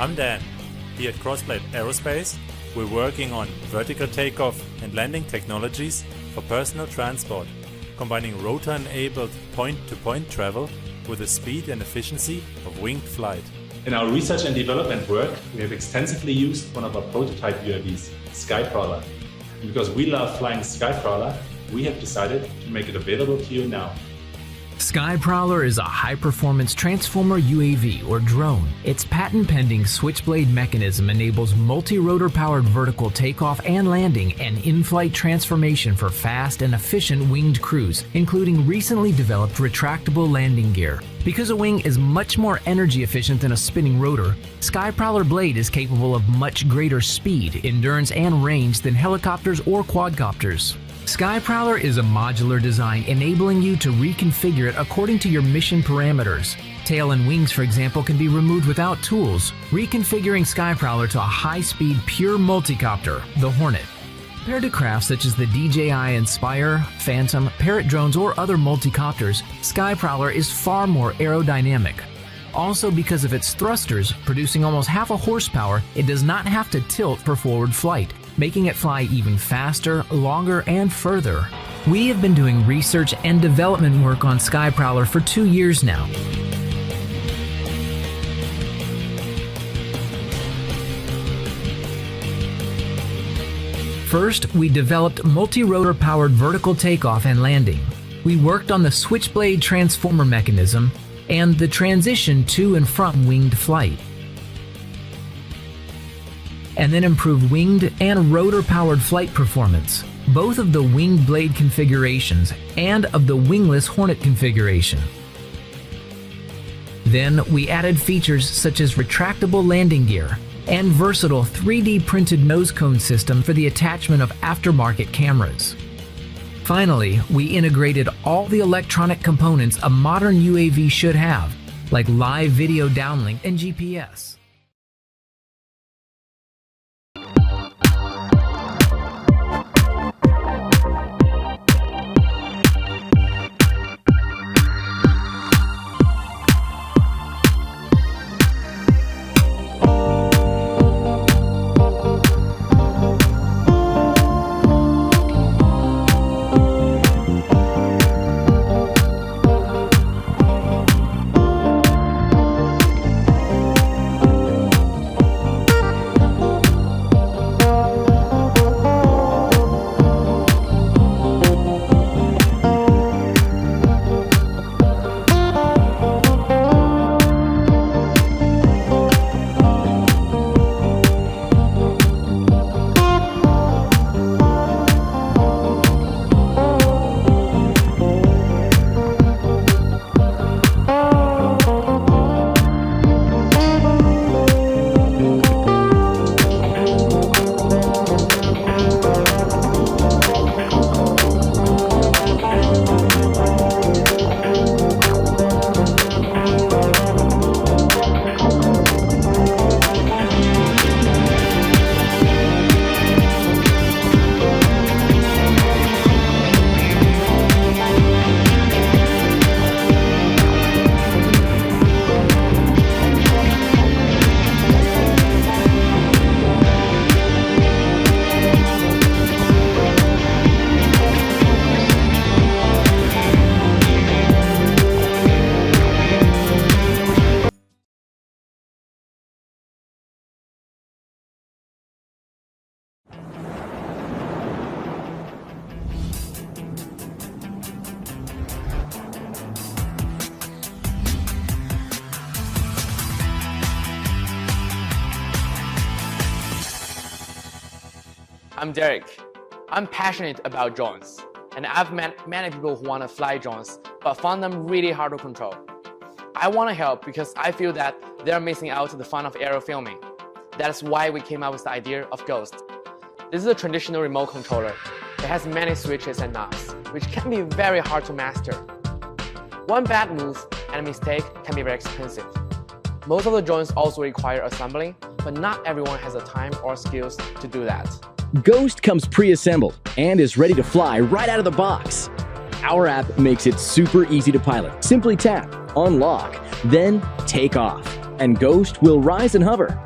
I'm Dan. Here at Crossblade Aerospace, we're working on vertical takeoff and landing technologies for personal transport, combining rotor-enabled point-to-point travel with the speed and efficiency of winged flight. In our research and development work, we have extensively used one of our prototype UAVs, Skyprowler. And because we love flying Skyprowler, we have decided to make it available to you now. Skyprowler is a high-performance transformer UAV or drone. Its patent-pending switchblade mechanism enables multi-rotor-powered vertical takeoff and landing and in-flight transformation for fast and efficient winged crews, including recently developed retractable landing gear. Because a wing is much more energy efficient than a spinning rotor, Skyprowler blade is capable of much greater speed, endurance, and range than helicopters or quadcopters. Skyprowler is a modular design enabling you to reconfigure it according to your mission parameters. Tail and wings, for example, can be removed without tools, reconfiguring Skyprowler to a high-speed pure multicopter, the Hornet. Compared to craft such as the DJI Inspire, Phantom, Parrot drones, or other multicopters, Skyprowler is far more aerodynamic. Also, because of its thrusters, producing almost half a horsepower, it does not have to tilt for forward flight, making it fly even faster, longer, and further. We have been doing research and development work on Skyprowler for 2 years now. First, we developed multi-rotor powered vertical takeoff and landing. We worked on the switchblade transformer mechanism and the transition to and from winged flight, and then improved winged and rotor-powered flight performance, both of the winged blade configurations and of the wingless Hornet configuration. Then we added features such as retractable landing gear and versatile 3D printed nose cone system for the attachment of aftermarket cameras. Finally, we integrated all the electronic components a modern UAV should have, like live video downlink and GPS. I'm Derek. I'm passionate about drones, and I've met many people who want to fly drones but found them really hard to control. I want to help because I feel that they're missing out the fun of aerial filming. That's why we came up with the idea of Ghost. This is a traditional remote controller. It has many switches and knobs, which can be very hard to master. One bad move and a mistake can be very expensive. Most of the drones also require assembling, but not everyone has the time or skills to do that. Ghost comes pre-assembled and is ready to fly right out of the box. Our app makes it super easy to pilot. Simply tap, unlock, then take off, and Ghost will rise and hover.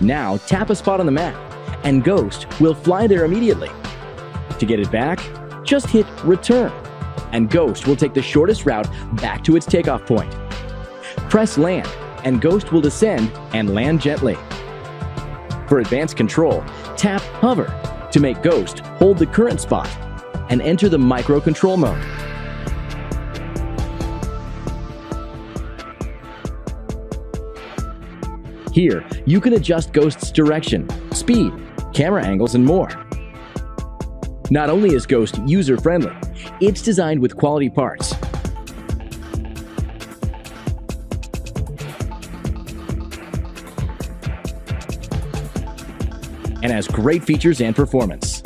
Now tap a spot on the map, and Ghost will fly there immediately. To get it back, just hit Return, and Ghost will take the shortest route back to its takeoff point. Press Land, and Ghost will descend and land gently. For advanced control, tap Hover to make Ghost hold the current spot and enter the micro-control mode. Here, you can adjust Ghost's direction, speed, camera angles, and more. Not only is Ghost user-friendly, it's designed with quality parts. And has great features and performance.